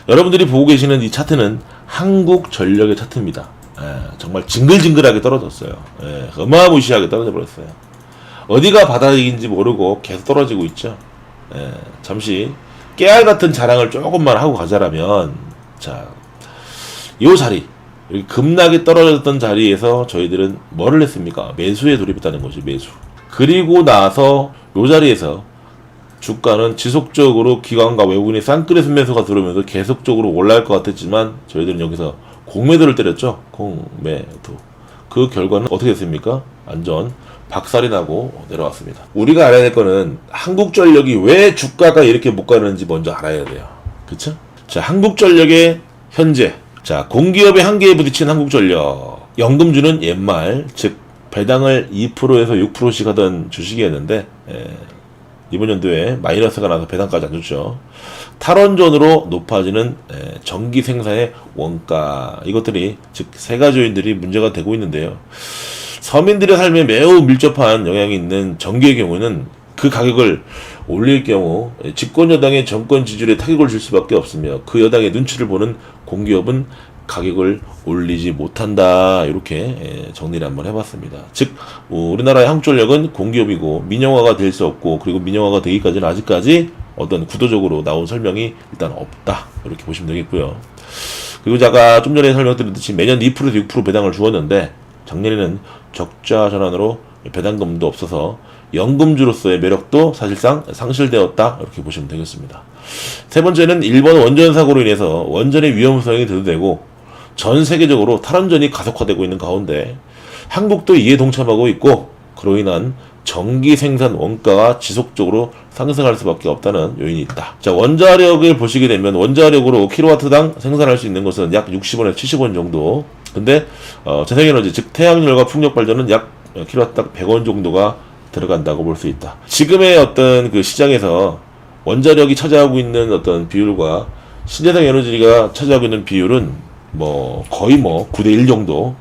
여러분들이 보고 계시는 이 차트는 한국전력의 차트입니다. 정말 징글징글하게 떨어졌어요. 어마무시하게 떨어져 버렸어요. 어디가 바닥인지 모르고 계속 떨어지고 있죠. 잠시 깨알 같은 자랑을 조금만 하고 가자라면, 자, 요 자리, 이렇게 급락이 떨어졌던 자리에서 저희들은 뭐를 했습니까? 매수에 돌입했다는 거죠, 매수. 그리고 나서 요 자리에서 주가는 지속적으로 기관과 외국인의 쌍끌의 매수가 들어오면서 계속적으로 올라갈 것 같았지만 저희들은 여기서 공매도를 때렸죠. 공매도. 그 결과는 어떻게 됐습니까? 완전 박살이 나고 내려왔습니다. 우리가 알아야 될 거는 한국전력이 왜 주가가 이렇게 못 가는지 먼저 알아야 돼요. 그쵸? 자, 한국전력의 현재, 자, 공기업의 한계에 부딪힌 한국전력. 연금주는 옛말, 즉 배당을 2%에서 6%씩 하던 주식이었는데, 이번 연도에 마이너스가 나서 배당까지 안 줬죠. 탈원전으로 높아지는 전기 생산의 원가, 이것들이 즉 세 가지 요인들이 문제가 되고 있는데요. 서민들의 삶에 매우 밀접한 영향이 있는 전기의 경우는 그 가격을 올릴 경우 집권 여당의 정권 지지율에 타격을 줄 수밖에 없으며, 그 여당의 눈치를 보는 공기업은 가격을 올리지 못한다. 이렇게 정리를 한번 해봤습니다. 즉 우리나라의 한국전력은 공기업이고 민영화가 될 수 없고, 그리고 민영화가 되기까지는 아직까지 어떤 구도적으로 나온 설명이 일단 없다. 이렇게 보시면 되겠고요. 그리고 제가 좀 전에 설명드렸듯이 매년 2%에서 6% 배당을 주었는데, 작년에는 적자 전환으로 배당금도 없어서 연금주로서의 매력도 사실상 상실되었다. 이렇게 보시면 되겠습니다. 세 번째는 일본 원전 사고로 인해서 원전의 위험성이 대두되고 전 세계적으로 탈원전이 가속화되고 있는 가운데 한국도 이에 동참하고 있고, 그로 인한 전기 생산 원가가 지속적으로 상승할 수밖에 없다는 요인이 있다. 자, 원자력을 보시게 되면 원자력으로 킬로와트당 생산할 수 있는 것은 약 60원에서 70원 정도. 근데 재생에너지, 즉 태양열과 풍력 발전은 약 킬로와트당 100원 정도가 들어간다고 볼 수 있다. 지금의 어떤 그 시장에서 원자력이 차지하고 있는 어떤 비율과 신재생 에너지가 차지하고 있는 비율은 거의 9대1 정도,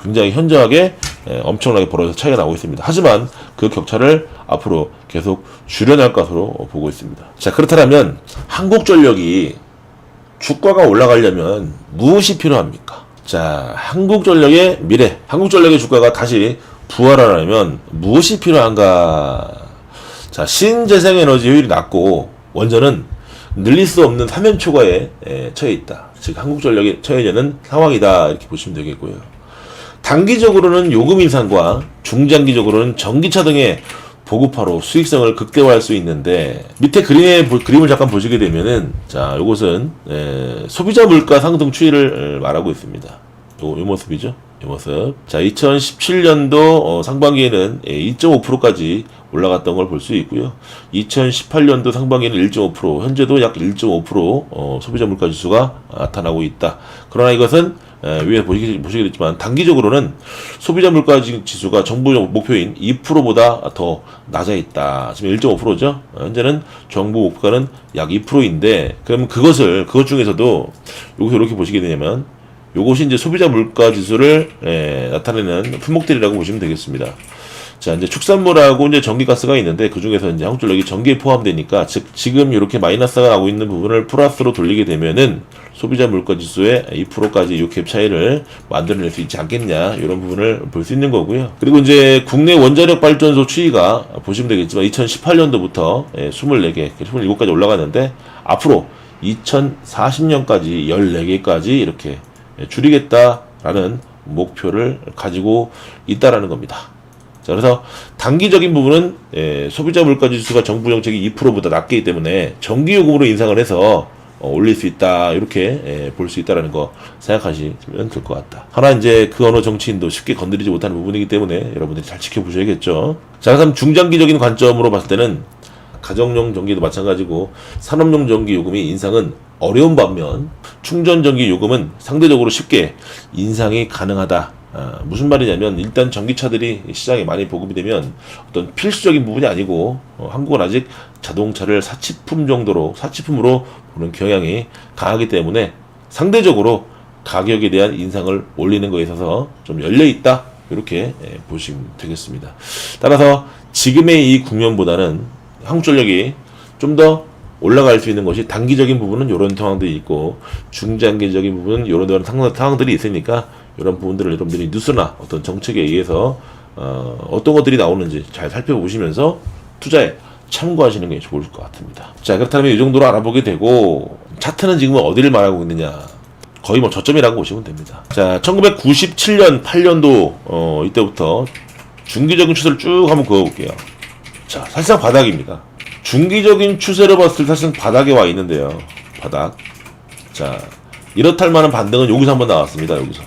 굉장히 현저하게 엄청나게 벌어져서 차이가 나고 있습니다. 하지만 그 격차를 앞으로 계속 줄여날 것으로 보고 있습니다. 자, 그렇다면 한국전력이 주가가 올라가려면 무엇이 필요합니까? 자, 한국전력의 미래, 한국전력의 주가가 다시 부활하려면 무엇이 필요한가? 자, 신재생에너지 효율이 낮고 원전은 늘릴 수 없는 사면초가에 처해 있다. 즉 한국전력에 처해져 있는 상황이다. 이렇게 보시면 되겠고요. 단기적으로는 요금 인상과 중장기적으로는 전기차 등의 보급화로 수익성을 극대화할 수 있는데, 밑에 그림을 잠깐 보시게 되면은, 자, 요것은 소비자 물가 상승 추이를 말하고 있습니다. 요 모습이죠. 이 모습. 자, 2017년도 상반기에는 2.5%까지 올라갔던 걸 볼 수 있고요. 2018년도 상반기에는 1.5%, 현재도 약 1.5% 소비자 물가 지수가 나타나고 있다. 그러나 이것은 위에 보시게 됐지만 단기적으로는 소비자 물가 지수가 정부 목표인 2%보다 더 낮아 있다. 지금 1.5%죠. 현재는 정부 목표가는 약 2%인데, 그러면 그것 중에서도 여기서 이렇게 보시게 되냐면, 요것이 이제 소비자 물가 지수를 나타내는 품목들이라고 보시면 되겠습니다. 자, 이제 축산물하고 이제 전기가스가 있는데, 그 중에서 이제 한국전력이 전기에 포함되니까, 즉 지금 이렇게 마이너스가 나고 있는 부분을 플러스로 돌리게 되면은 소비자 물가 지수의 2%까지 이 갭 차이를 만들어낼 수 있지 않겠냐, 이런 부분을 볼 수 있는 거고요. 그리고 이제 국내 원자력 발전소 추이가 보시면 되겠지만 2018년도부터 24개, 27까지 올라갔는데, 앞으로 2040년까지 14개까지 이렇게 줄이겠다라는 목표를 가지고 있다라는 겁니다. 자, 그래서 단기적인 부분은 소비자 물가 지수가 정부 정책이 2%보다 낮기 때문에 전기요금으로 인상을 해서 올릴 수 있다, 이렇게 볼 수 있다라는 거 생각하시면 될 것 같다. 하나 이제 그 어느 정치인도 쉽게 건드리지 못하는 부분이기 때문에 여러분들이 잘 지켜보셔야겠죠. 자, 그럼 중장기적인 관점으로 봤을 때는 가정용 전기도 마찬가지고 산업용 전기 요금이 인상은 어려운 반면 충전 전기 요금은 상대적으로 쉽게 인상이 가능하다. 무슨 말이냐면, 일단 전기차들이 시장에 많이 보급이 되면 어떤 필수적인 부분이 아니고, 한국은 아직 자동차를 사치품으로 보는 경향이 강하기 때문에 상대적으로 가격에 대한 인상을 올리는 것에 있어서 좀 열려있다, 이렇게 보시면 되겠습니다. 따라서 지금의 이 국면보다는 한국전력이 좀 더 올라갈 수 있는 것이 단기적인 부분은 이런 상황들이 있고 중장기적인 부분은 이런 상황들이 있으니까 이런 부분들을 여러분들이 뉴스나 어떤 정책에 의해서 어떤 것들이 나오는지 잘 살펴보시면서 투자에 참고하시는 게 좋을 것 같습니다. 자, 그렇다면 이 정도로 알아보게 되고 차트는 지금 어디를 말하고 있느냐, 거의 뭐 저점이라고 보시면 됩니다. 자, 1997년 8년도 이때부터 중기적인 추세를 쭉 한번 그어볼게요. 자, 사실상 바닥입니다. 중기적인 추세를 봤을 때 사실상 바닥에 와 있는데요. 바닥. 자, 이렇다 할 만한 반등은 여기서 한번 나왔습니다. 여기서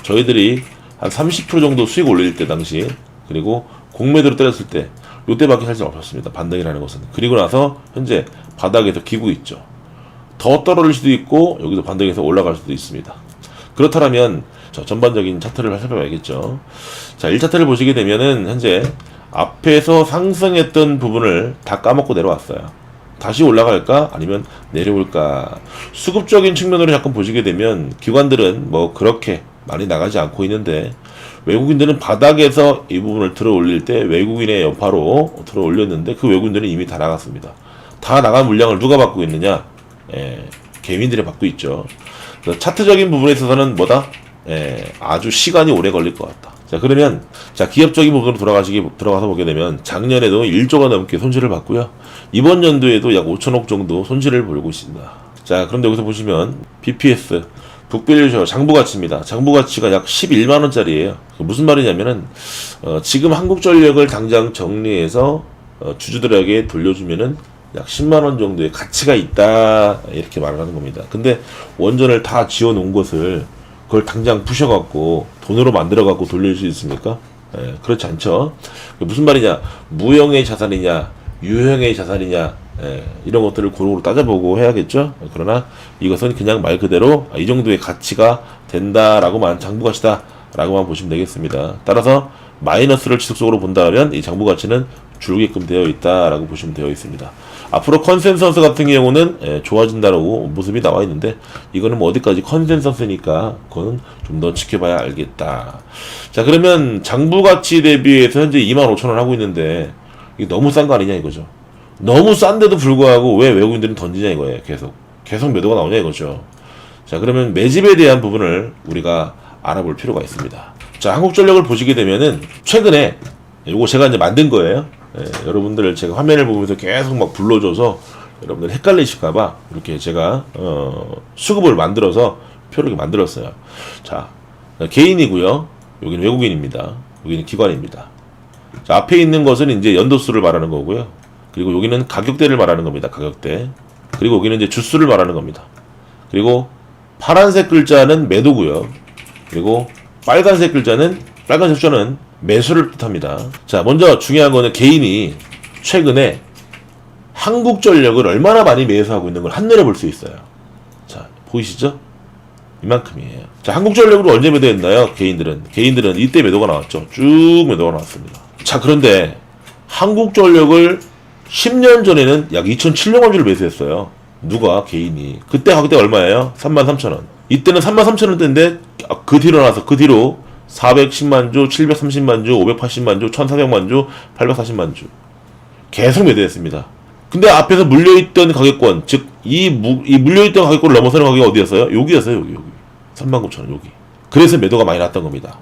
저희들이 한 30% 정도 수익 올릴 때 당시, 그리고 공매도로 때렸을 때 요때밖에 사실 없었습니다. 반등이라는 것은. 그리고 나서 현재 바닥에서 기고 있죠. 더 떨어질 수도 있고 여기서 반등해서 올라갈 수도 있습니다. 그렇다면 전반적인 차트를 살펴봐야겠죠. 자, 1차트를 보시게 되면은 현재 앞에서 상승했던 부분을 다 까먹고 내려왔어요. 다시 올라갈까? 아니면 내려올까? 수급적인 측면으로 잠깐 보시게 되면 기관들은 뭐 그렇게 많이 나가지 않고 있는데 외국인들은 바닥에서 이 부분을 들어 올릴 때 외국인의 여파로 들어 올렸는데 그 외국인들은 이미 다 나갔습니다. 다 나간 물량을 누가 받고 있느냐? 개인들이 받고 있죠. 차트적인 부분에 있어서는 뭐다? 아주 시간이 오래 걸릴 것 같다. 자, 그러면 자, 기업적인 부분으로 들어가서 보게 되면 작년에도 1조가 넘게 손실을 봤고요. 이번 연도에도 약 5천억 정도 손실을 보이고 있습니다. 자, 그런데 여기서 보시면 BPS 북밸류에이션 장부가치입니다. 장부가치가 약 11만 원짜리예요. 무슨 말이냐면은 지금 한국전력을 당장 정리해서 주주들에게 돌려주면은 약 10만 원 정도의 가치가 있다, 이렇게 말을 하는 겁니다. 근데 원전을 다 지어 놓은 것을 그걸 당장 부셔갖고 돈으로 만들어갖고 돌릴 수 있습니까? 그렇지 않죠. 무슨 말이냐, 무형의 자산이냐 유형의 자산이냐, 이런 것들을 고루고루 따져보고 해야겠죠. 그러나 이것은 그냥 말 그대로 이 정도의 가치가 된다라고만, 장부가치다 라고만 보시면 되겠습니다. 따라서 마이너스를 지속적으로 본다면 이 장부가치는 줄게끔 되어 있다라고 보시면 되어 있습니다. 앞으로 컨센서스 같은 경우는 좋아진다라고 모습이 나와 있는데 이거는 뭐 어디까지 컨센서스니까 그거는 좀 더 지켜봐야 알겠다. 자, 그러면 장부가치 대비해서 현재 25,000원 하고 있는데 이게 너무 싼 거 아니냐 이거죠. 너무 싼데도 불구하고 왜 외국인들은 던지냐 이거예요. 계속 매도가 나오냐 이거죠. 자, 그러면 매집에 대한 부분을 우리가 알아볼 필요가 있습니다. 자, 한국전력을 보시게 되면은 최근에 이거 제가 이제 만든 거예요. 여러분들 제가 화면을 보면서 계속 막 불러줘서 여러분들 헷갈리실까봐 이렇게 제가 수급을 만들어서 표를 이렇게 만들었어요. 자, 개인이고요. 여기는 외국인입니다. 여기는 기관입니다. 자, 앞에 있는 것은 이제 연도수를 말하는 거고요. 그리고 여기는 가격대를 말하는 겁니다. 가격대. 그리고 여기는 이제 주수를 말하는 겁니다. 그리고 파란색 글자는 매도고요. 그리고 빨간색 숫자는 매수를 뜻합니다. 자, 먼저 중요한 거는 개인이 최근에 한국전력을 얼마나 많이 매수하고 있는 걸 한눈에 볼 수 있어요. 자, 보이시죠? 이만큼이에요. 자, 한국전력으로 언제 매도했나요? 개인들은 이때 매도가 나왔죠. 쭉 매도가 나왔습니다. 자, 그런데 한국전력을 10년 전에는 약 2,700만 주를 매수했어요. 누가? 개인이. 그때 가격대 얼마예요? 33,000원. 이때는 33,000원대인데 그 뒤로 410만 주, 730만 주, 580만 주, 1,400만 주, 840만 주 계속 매도했습니다. 근데 앞에서 물려있던 가격권, 즉 이 물려있던 가격권을 넘어서는 가격이 어디였어요? 여기였어요. 여기 39,000원 여기. 그래서 매도가 많이 났던 겁니다.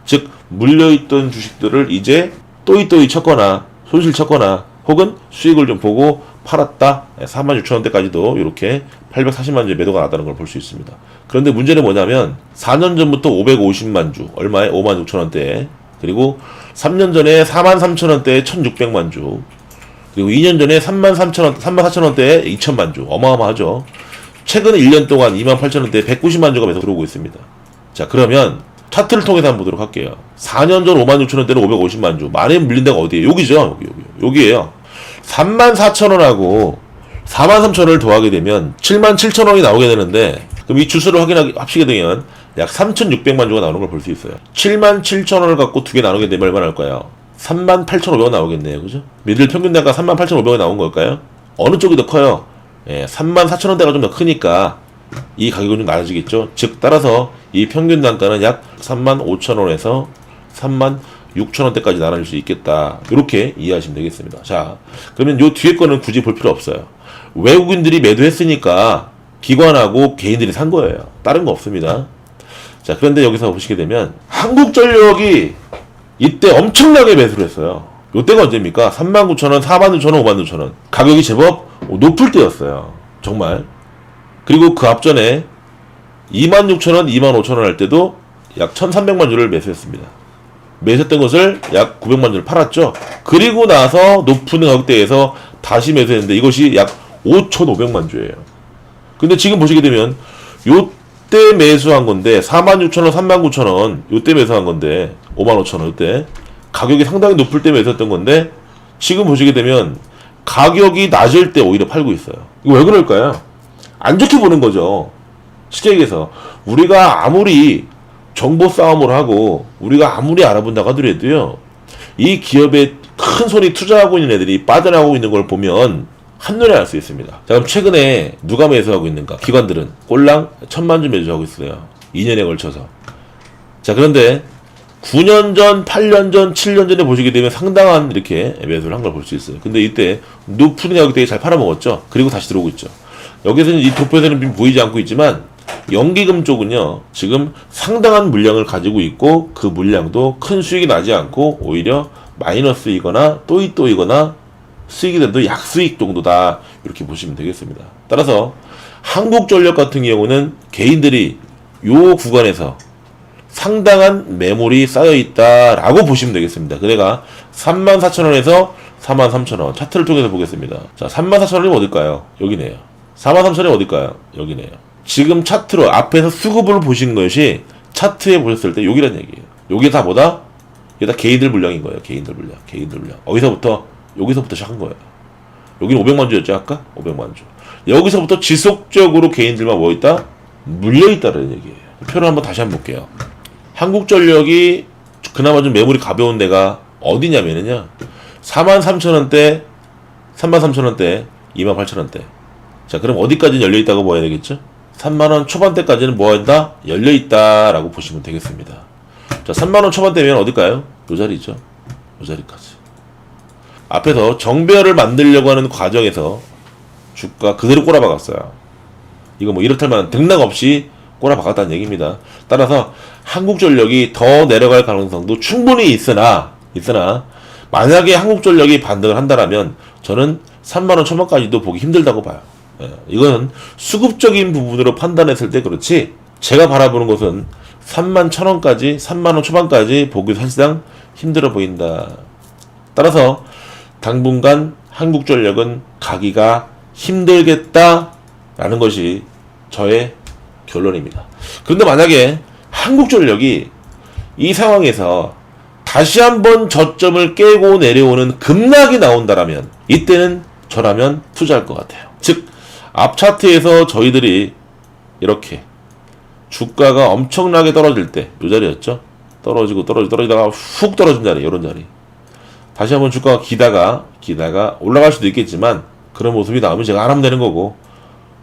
즉 물려있던 주식들을 이제 또이또이 쳤거나 손실 쳤거나 혹은 수익을 좀 보고 팔았다. 46,000원대까지도 이렇게 840만 주의 매도가 났다는 걸 볼 수 있습니다. 그런데 문제는 뭐냐면 4년 전부터 550만 주, 얼마에? 56,000원대에, 그리고 3년 전에 43,000원대에 1,600만 주, 그리고 2년 전에 34,000원대에 2,000만 주. 어마어마하죠. 최근 1년 동안 28,000원대에 190만 주가 매도 들어오고 있습니다. 자, 그러면 차트를 통해서 한번 보도록 할게요. 4년 전 56,000원대는 550만 주. 많이 물린 데가 어디예요? 여기죠. 여기에요. 34,000원하고 43,000원을 더하게 되면 77,000원이 나오게 되는데, 그럼 이 주수를 합치게 되면 약 3,600만 주가 나오는 걸 볼 수 있어요. 77,000원을 갖고 두 개 나누게 되면 얼마 나올까요? 38,500원 나오겠네요. 그죠? 미들 평균 단가 38,500원 나온 걸까요? 어느 쪽이 더 커요? 34,000원대가 좀 더 크니까 이 가격은 좀 낮아지겠죠. 즉 따라서 이 평균 단가는 약 35,000원에서 36,000원대까지 나눠질 수 있겠다. 이렇게 이해하시면 되겠습니다. 자, 그러면 요 뒤에 거는 굳이 볼 필요 없어요. 외국인들이 매도했으니까 기관하고 개인들이 산 거예요. 다른 거 없습니다. 자, 그런데 여기서 보시게 되면 한국전력이 이때 엄청나게 매수를 했어요. 이때가 언제입니까? 39,000원, 46,000원, 56,000원. 가격이 제법 높을 때였어요. 정말. 그리고 그 앞전에 26,000원, 25,000원 할 때도 약 1,300만 주를 매수했습니다. 매수했던 것을 약 900만 주를 팔았죠. 그리고 나서 높은 가격대에서 다시 매수했는데 이것이 약 5,500만 주예요. 근데 지금 보시게 되면 요때 매수한 건데 46,000원, 39,000원 요때 매수한 건데 55,000원 요때 가격이 상당히 높을 때 매수했던 건데 지금 보시게 되면 가격이 낮을 때 오히려 팔고 있어요. 이거 왜 그럴까요? 안 좋게 보는 거죠. 쉽게 얘기해서 우리가 아무리 정보 싸움을 하고 우리가 아무리 알아본다고 하더라도요, 이 기업에 큰 손이 투자하고 있는 애들이 빠져나가고 있는 걸 보면 한눈에 알 수 있습니다. 자, 그럼 최근에 누가 매수하고 있는가? 기관들은 꼴랑 1,000만 주 매수하고 있어요. 2년에 걸쳐서. 자, 그런데 9년 전, 8년 전, 7년 전에 보시게 되면 상당한 이렇게 매수를 한 걸 볼 수 있어요. 근데 이때 높은 가격 되게 잘 팔아먹었죠. 그리고 다시 들어오고 있죠. 여기서는 이 도표에서는 보이지 않고 있지만 연기금 쪽은요, 지금 상당한 물량을 가지고 있고 그 물량도 큰 수익이 나지 않고 오히려 마이너스이거나 또이또이거나 수익이 돼도 약수익 정도다, 이렇게 보시면 되겠습니다. 따라서 한국전력 같은 경우는 개인들이 요 구간에서 상당한 매물이 쌓여있다라고 보시면 되겠습니다. 그래가 34,000원에서 43,000원 차트를 통해서 보겠습니다. 자, 34,000원이 어딜까요? 여기네요. 43,000원이 어딜까요? 여기네요. 지금 차트로 앞에서 수급을 보신 것이 차트에 보셨을 때 여기란 얘기예요. 여기 다 뭐다? 이게 다 개인들 물량인 거예요. 개인들 물량. 여기서부터 시작한 거예요. 여기는 500만 주였죠, 아까? 500만 주. 여기서부터 지속적으로 개인들만 뭐 있다? 물려있다는 얘기예요. 표를 한번 다시 한번 볼게요. 한국전력이 그나마 좀 매물이 가벼운 데가 어디냐면요, 43,000원대, 33,000원대, 28,000원대. 자, 그럼 어디까지는 열려있다고 봐야 되겠죠? 3만원 초반대까지는 뭐 한다? 열려있다라고 보시면 되겠습니다. 자, 3만원 초반대면 어딜까요? 요 자리죠. 요 자리까지. 앞에서 정배열을 만들려고 하는 과정에서 주가 그대로 꼬라박았어요. 이거 뭐 이렇다 만 등락 없이 꼬라박았다는 얘기입니다. 따라서 한국전력이 더 내려갈 가능성도 충분히 있으나 만약에 한국전력이 반등을 한다라면 저는 3만원 초반까지도 보기 힘들다고 봐요. 이거는 수급적인 부분으로 판단했을 때 그렇지, 제가 바라보는 것은 31,000원까지 3만원 초반까지 보기 사실상 힘들어 보인다. 따라서 당분간 한국전력은 가기가 힘들겠다라는 것이 저의 결론입니다. 그런데 만약에 한국전력이 이 상황에서 다시 한번 저점을 깨고 내려오는 급락이 나온다라면 이때는 저라면 투자할 것 같아요. 즉, 앞 차트에서 저희들이 이렇게 주가가 엄청나게 떨어질 때, 이 자리였죠? 떨어지다가 훅 떨어진 자리, 이런 자리. 다시 한번 주가가 기다가 올라갈 수도 있겠지만 그런 모습이 나오면 제가 안 하면 되는 거고,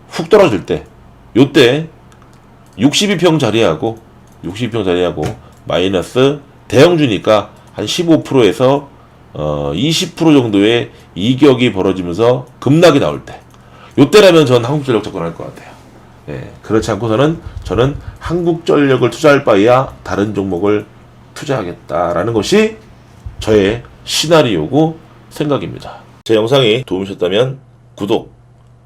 훅 떨어질 때, 요때 62평 자리하고 마이너스 대형주니까 한 15%에서 20% 정도의 이격이 벌어지면서 급락이 나올 때, 요때라면 전 한국전력 접근할 것 같아요. 예, 그렇지 않고서는 저는 한국전력을 투자할 바에야 다른 종목을 투자하겠다라는 것이 저의 시나리오고 생각입니다. 제 영상이 도움이셨다면 구독,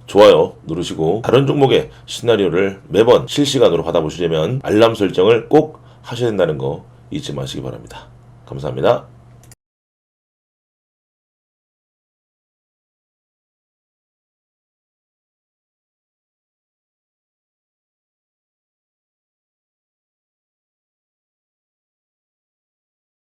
좋아요 누르시고 다른 종목의 시나리오를 매번 실시간으로 받아보시려면 알람 설정을 꼭 하셔야 된다는 거 잊지 마시기 바랍니다. 감사합니다.